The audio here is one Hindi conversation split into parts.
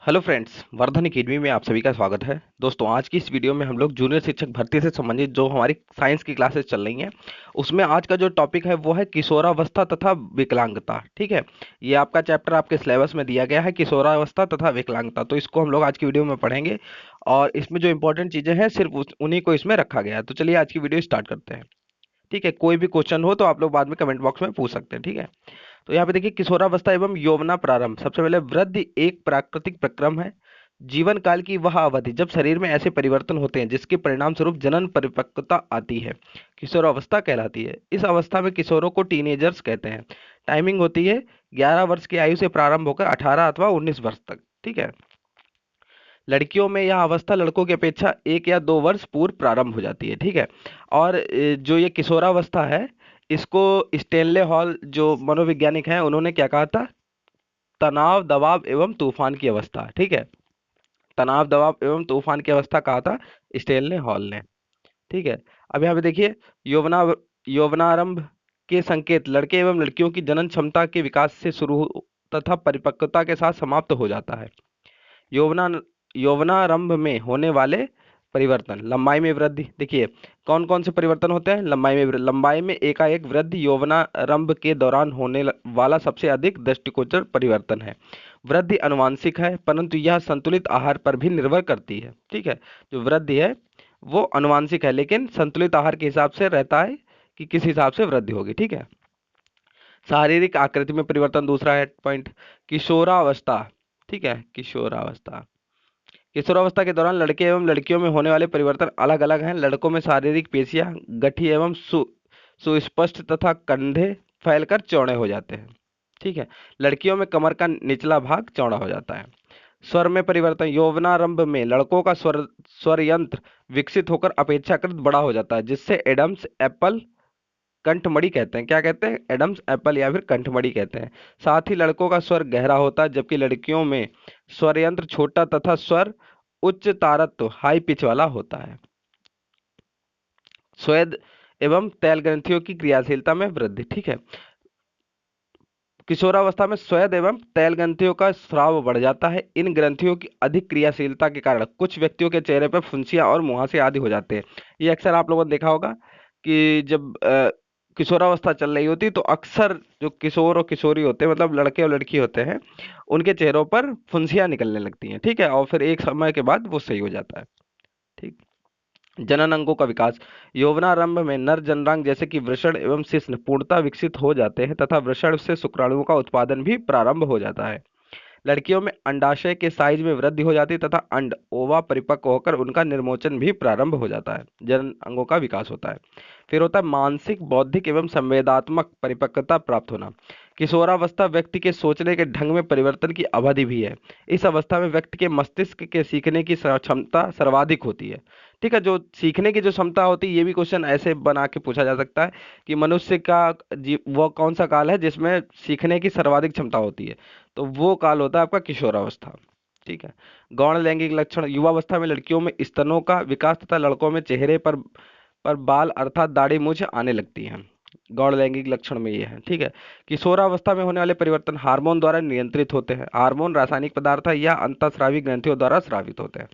हेलो फ्रेंड्स, वर्धन एकेडमी में आप सभी का स्वागत है। दोस्तों, आज की इस वीडियो में हम लोग जूनियर शिक्षक भर्ती से संबंधित जो हमारी साइंस की क्लासेस चल रही हैं, उसमें आज का जो टॉपिक है वो है किशोरावस्था तथा विकलांगता। ठीक है, ये आपका चैप्टर आपके सिलेबस में दिया गया है, किशोरावस्था तथा विकलांगता। तो इसको हम लोग आज की वीडियो में पढ़ेंगे और इसमें जो इंपॉर्टेंट चीजें हैं सिर्फ उन्हीं को इसमें रखा गया है। तो चलिए आज की वीडियो स्टार्ट करते हैं। ठीक है, कोई भी क्वेश्चन हो तो आप लोग बाद में कमेंट बॉक्स में पूछ सकते हैं। ठीक है, तो यहाँ पे देखिए, किशोरावस्था एवं यौवना प्रारंभ। सबसे पहले, वृद्धि एक प्राकृतिक प्रक्रम है, जीवन काल की वह अवधि जब शरीर में ऐसे परिवर्तन होते हैं जिसके परिणाम स्वरूप जनन परिपक्वता आती है, किशोरावस्था कहलाती है। इस अवस्था में किशोरों को टीनेजर्स कहते हैं। टाइमिंग होती है 11 वर्ष की आयु से प्रारंभ होकर 18 अथवा 19 वर्ष तक। ठीक है, लड़कियों में यह अवस्था लड़कों की अपेक्षा 1 या 2 वर्ष पूर्व प्रारंभ हो जाती है। ठीक है, और जो ये किशोरावस्था है, इसको स्टेनले हॉल जो मनोवैज्ञानिक हैं उन्होंने क्या कहा था? तनाव, दबाव एवं तूफान की अवस्था। ठीक है, तनाव, दबाव एवं तूफान की अवस्था कहा था स्टेनले हॉल ने। ठीक है, अब यहाँ पे देखिए, यौवना यौवनारंभ के संकेत लड़के एवं लड़कियों की जनन क्षमता के विकास से तथा परिपक्वता के साथ समाप्त हो जाता है। यौवना यौवनारंभ में होने वाले परिवर्तन, लंबाई में वृद्धि। देखिए, कौन कौन से परिवर्तन होते हैं? लंबाई में एकाएक वृद्धि यौवनारंभ के दौरान वाला सबसे अधिक दृष्टिगोचर परिवर्तन है। वृद्धि आनुवांशिक है, परंतु यह संतुलित आहार पर भी निर्भर करती है। ठीक है, जो वृद्धि है वो आनुवांशिक है, लेकिन संतुलित आहार के हिसाब से रहता है कि किस हिसाब से वृद्धि होगी। ठीक है, शारीरिक आकृति में परिवर्तन दूसरा है पॉइंट, किशोरावस्था। ठीक है, किशोरावस्था किशोरावस्था के दौरान लड़के एवं लड़कियों में होने वाले परिवर्तन अलग अलग हैं। लड़कों में शारीरिक पेशियां गठी एवं सुस्पष्ट तथा कंधे फैलकर चौड़े हो जाते हैं। ठीक है, लड़कियों में कमर का निचला भाग चौड़ा हो जाता है। स्वर में परिवर्तन, यौवनारंभ में लड़कों का स्वर यंत्र विकसित होकर अपेक्षाकृत बड़ा हो जाता है, जिससे एडम्स एप्पल कंठमणि कहते हैं। क्या कहते हैं? एडम्स एप्पल या फिर कंठमणि कहते हैं। साथ ही लड़कों का स्वर गहरा होता है, जबकि लड़कियों में स्वर यंत्र छोटा तथा स्वर उच्च तारत्व हाई पिच वाला होता है। स्वेद एवं तैल ग्रंथियों की क्रियाशीलता में वृद्धि। ठीक है, किशोरावस्था में स्वेद एवं तैल ग्रंथियों का स्राव बढ़ जाता है। इन ग्रंथियों की अधिक क्रियाशीलता के कारण कुछ व्यक्तियों के चेहरे पर फुंसियां और मुहासे आदि हो जाते हैं। ये अक्सर आप लोगों ने देखा होगा कि जब किशोरावस्था चल रही होती तो अक्सर जो किशोर और किशोरी होते हैं, मतलब लड़के और लड़की होते हैं, उनके चेहरों पर फुंसियां निकलने लगती हैं। ठीक है, और फिर एक समय के बाद वो सही हो जाता है। ठीक, जनन अंगों का विकास, यौवनारंभ में नर जननांग जैसे कि वृषण एवं शिश्न पूर्णतः विकसित हो जाते हैं तथा वृषण से शुक्राणुओं का उत्पादन भी प्रारंभ हो जाता है। लड़कियों में अंडाशय के साइज में वृद्धि हो जाती है तथा अंड ओवा परिपक्व होकर उनका निर्मोचन भी प्रारंभ हो जाता है। जनन अंगों का विकास होता है। फिर होता है मानसिक, बौद्धिक एवं संवेदात्मक परिपक्वता प्राप्त होना। किशोरावस्था व्यक्ति के सोचने के ढंग में परिवर्तन की अवधि भी है। इस अवस्था में व्यक्ति के मस्तिष्क के सीखने की क्षमता सर्वाधिक होती है। ठीक है, जो सीखने की जो क्षमता होती है, ये भी क्वेश्चन ऐसे बना के पूछा जा सकता है कि मनुष्य का वो कौन सा काल है जिसमें सीखने की सर्वाधिक क्षमता होती है? तो वो काल होता है आपका किशोरावस्था। ठीक है, गौण लैंगिक लक्षण, युवावस्था में लड़कियों में स्तनों का विकास तथा लड़कों में चेहरे पर बाल अर्थात दाढ़ी मूंछ आने लगती हैं। गौण लैंगिक लक्षण में ये है। ठीक है, किशोरावस्था में होने वाले परिवर्तन हार्मोन द्वारा नियंत्रित होते हैं। हार्मोन रासायनिक पदार्थ है या अंतःस्रावी ग्रंथियों द्वारा स्रावित होते हैं।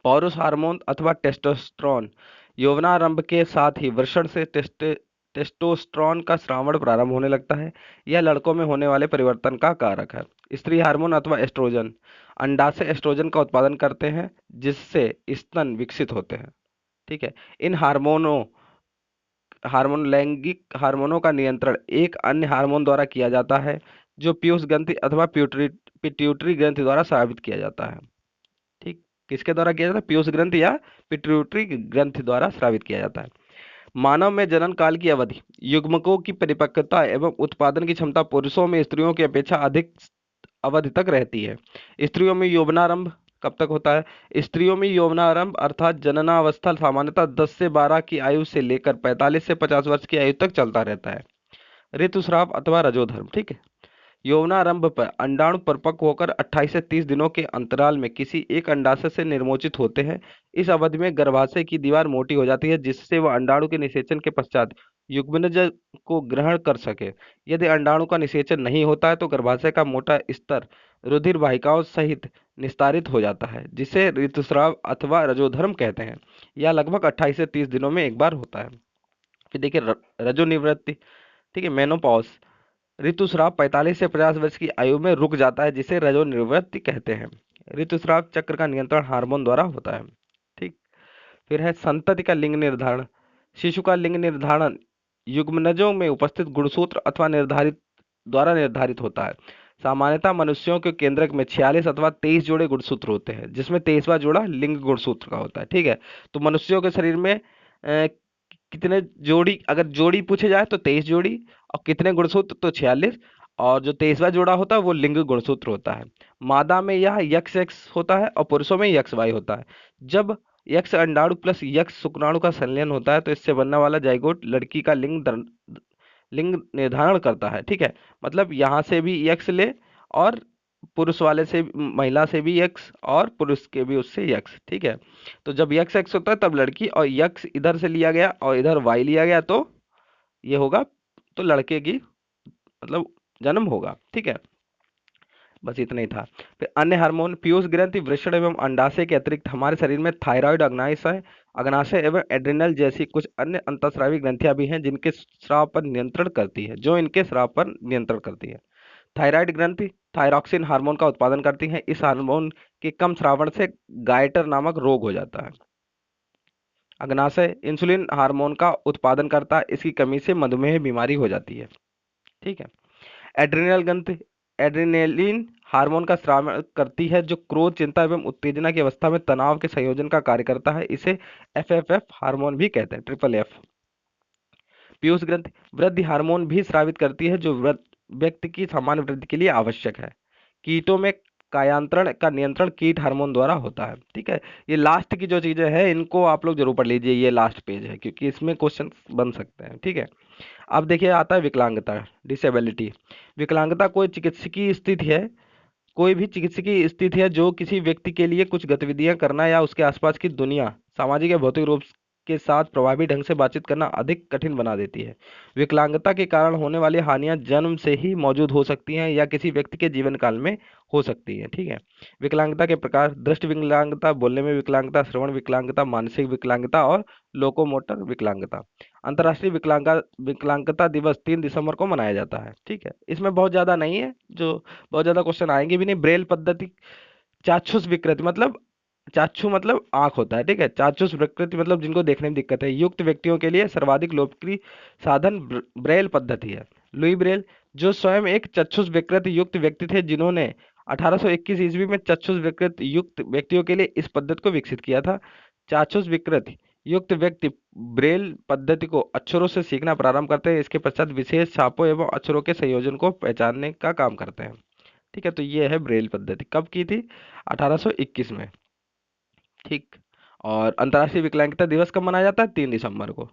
पौरुष हार्मोन अथवा टेस्टोस्टेरोन, यौवनारंभ के साथ ही वृषण से टेस्टोस्टेरोन का स्रावण प्रारंभ होने लगता है। यह लड़कों में होने वाले परिवर्तन का कारक है। स्त्री हार्मोन अथवा एस्ट्रोजन, अंडाशय एस्ट्रोजन का उत्पादन करते हैं जिससे स्तन विकसित होते हैं। ठीक है, इन हार्मोन लैंगिक हार्मोनों का नियंत्रण एक अन्य हार्मोन द्वारा किया जाता है जो पीयूष ग्रंथि अथवा पिट्यूटरी ग्रंथि द्वारा स्रावित किया जाता है। ठीक, किसके द्वारा किया जाता है? पीयूष ग्रंथि या पिट्यूटरी ग्रंथि द्वारा स्रावित किया जाता है। मानव में जनन काल की अवधि, युग्मकों की परिपक्वता एवं उत्पादन की क्षमता पुरुषों में स्त्रियों की अपेक्षा अधिक अवधि तक रहती है। स्त्रियों में यौवनारंभ कब तक होता है? स्त्रियों में यौवनारंभ अर्थात जननावस्था सामान्यतः 10 से 12 की आयु से लेकर 45 से 50 वर्ष की आयु तक चलता रहता है। ऋतुस्राव अथवा रजोधर्म। ठीक है, यौवनारंभ पर अंडाणु परिपक्व होकर 28 से 30 दिनों के अंतराल में किसी एक अंडाशय से निर्मोचित होते हैं। इस अवधि में गर्भाशय की दीवार मोटी हो जाती है जिससे वह अंडाणु के निषेचन के पश्चात युग्मनज को ग्रहण कर सके। यदि अंडाणु का निषेचन नहीं होता है तो गर्भाशय का मोटा स्तर रुधिर वाहिकाओं सहित निस्तारित हो जाता है, जिसे ऋतुस्राव अथवा रजोधर्म कहते हैं। यह लगभग 28 से 30 दिनों में एक बार होता है। फिर देखिए रजोनिवृत्ति, ठीक है, मेनोपॉज। ऋतुस्राव 45 से 50 वर्ष की आयु में रुक जाता है, जिसे रजोनिवृत्ति कहते हैं। ऋतुस्राव चक्र का नियंत्रण हार्मोन द्वारा होता है। ठीक। फिर है संतति का लिंग निर्धारण। शिशु का लिंग निर्धारण युग्मनजों में उपस्थित गुणसूत्र अथवा निर्धारित द्वारा निर्धारित होता है। सामान्यतः मनुष्यों के केंद्रक में 46 अथवा 23 जोड़े गुणसूत्र होते हैं, जिसमें 23वां जोड़ा लिंग गुणसूत्र का होता है। ठीक है, तो मनुष्यों के शरीर में कितने जोड़ी, अगर जोड़ी पूछे जाए तो 23 जोड़ी, और कितने गुणसूत्र तो 46, और जो 23वां जोड़ा होता है वो लिंग गुणसूत्र होता है। मादा में यह यक्स एक्स होता है और पुरुषों में यक्स वाई होता है। जब यक्स अंडाणु प्लस यक्स शुक्राणु का संलयन होता है तो इससे बनने वाला जाइगोट लड़की का लिंग निर्धारण करता है। ठीक है, मतलब यहाँ से भी यक्स ले, और पुरुष वाले से महिला से भी यक्स, और पुरुष के भी उससे यक्स। ठीक है, तो जब यक्स एक्स होता है तब लड़की, और यक्स इधर से लिया गया और इधर वाई लिया गया तो ये होगा, तो लड़के की मतलब जन्म होगा। ठीक है, बस इतना ही था। फिर अन्य हार्मोन, पीयूष ग्रंथि, वृषण एवं अंडाशय के अतिरिक्त हमारे शरीर में थायराइड, अग्नाशय अग्नाशय एवं एड्रिनल जैसी कुछ अन्य अंतःस्रावी ग्रंथियां भी हैं, जिनके स्राव पर नियंत्रण करती है, जो इनके स्राव पर नियंत्रण करती है। थायराइड ग्रंथि थायरॉक्सिन हार्मोन का उत्पादन करती है। इस हार्मोन के कम स्रावण से गायटर नामक रोग हो जाता है। अग्नाशय इंसुलिन हार्मोन का उत्पादन करता है, इसकी कमी से मधुमेह बीमारी हो जाती है। ठीक है, एड्रिनल ग्रंथि एड्रिनेलिन हार्मोन का स्राव करती है, जो क्रोध, चिंता एवं उत्तेजना की अवस्था में तनाव के संयोजन का कार्य करता है। इसे एफएफएफ हार्मोन भी कहते हैं, ट्रिपल एफ। पीयूष ग्रंथि वृद्धि हार्मोन भी स्रावित करती है, जो व्यक्ति की सामान्य वृद्धि के लिए आवश्यक है। कीटों में कायांतरण का नियंत्रण कीट हार्मोन द्वारा होता है। ठीक है, ये लास्ट की जो चीजें हैं इनको आप लोग जरूर पढ़ लीजिए, ये लास्ट पेज है क्योंकि इसमें क्वेश्चन बन सकते हैं। ठीक है, अब देखिए आता है विकलांगता, डिसेबिलिटी। विकलांगता कोई चिकित्सकीय स्थिति है, कोई भी चिकित्सकीय स्थिति है जो किसी व्यक्ति के लिए कुछ गतिविधियां करना या उसके आसपास की दुनिया सामाजिक या भौतिक रूप के साथ प्रभावी ढंग से बातचीत करना अधिक कठिन बना देती है। विकलांगता के कारण होने वाली हानियां जन्म से ही मौजूद हो सकती हैं या किसी व्यक्ति के जीवन काल में हो सकती है। ठीक है, विकलांगता के प्रकार, दृष्टि विकलांगता, बोलने में विकलांगता, श्रवण विकलांगता, मानसिक विकलांगता और लोकोमोटर विकलांगता। अंतर्राष्ट्रीय विकलांगता दिवस 3 दिसंबर को मनाया जाता है। ठीक है, इसमें बहुत ज्यादा नहीं है, जो बहुत ज्यादा क्वेश्चन आएंगे भी नहीं। ब्रेल पद्धति, चाक्षुष विकृति मतलब, चाक्षु मतलब आंख होता है। ठीक है, चाक्षुष विकृति मतलब जिनको देखने में दिक्कत है, युक्त व्यक्तियों के लिए सर्वाधिक लोकप्रिय साधन ब्रेल पद्धति है। लुई ब्रेल, जो स्वयं एक चक्षुष विकृति युक्त व्यक्ति थे, जिन्होंने 1821 ईस्वी में चक्षुष विकृति युक्त व्यक्तियों के लिए इस पद्धति को विकसित किया था। चाक्षुष विकृति युक्त व्यक्ति ब्रेल पद्धति को अक्षरों से सीखना प्रारंभ करते हैं, इसके पश्चात विशेष छापों एवं अक्षरों के संयोजन को पहचानने का काम करते हैं। ठीक है, तो ये है ब्रेल पद्धति, कब की थी? 1821 में। ठीक, और अंतर्राष्ट्रीय विकलांगता दिवस कब मनाया जाता है? 3 दिसंबर को।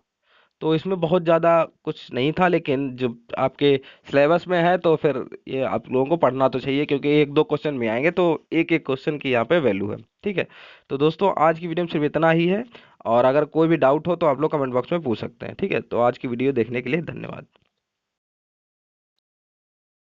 तो इसमें बहुत ज़्यादा कुछ नहीं था, लेकिन जब आपके सिलेबस में है तो फिर ये आप लोगों को पढ़ना तो चाहिए, क्योंकि एक दो क्वेश्चन में आएंगे तो एक एक क्वेश्चन की यहाँ पे वैल्यू है। ठीक है, तो दोस्तों आज की वीडियो में सिर्फ इतना ही है, और अगर कोई भी डाउट हो तो आप लोग कमेंट बॉक्स में पूछ सकते हैं। ठीक है, तो आज की वीडियो देखने के लिए धन्यवाद।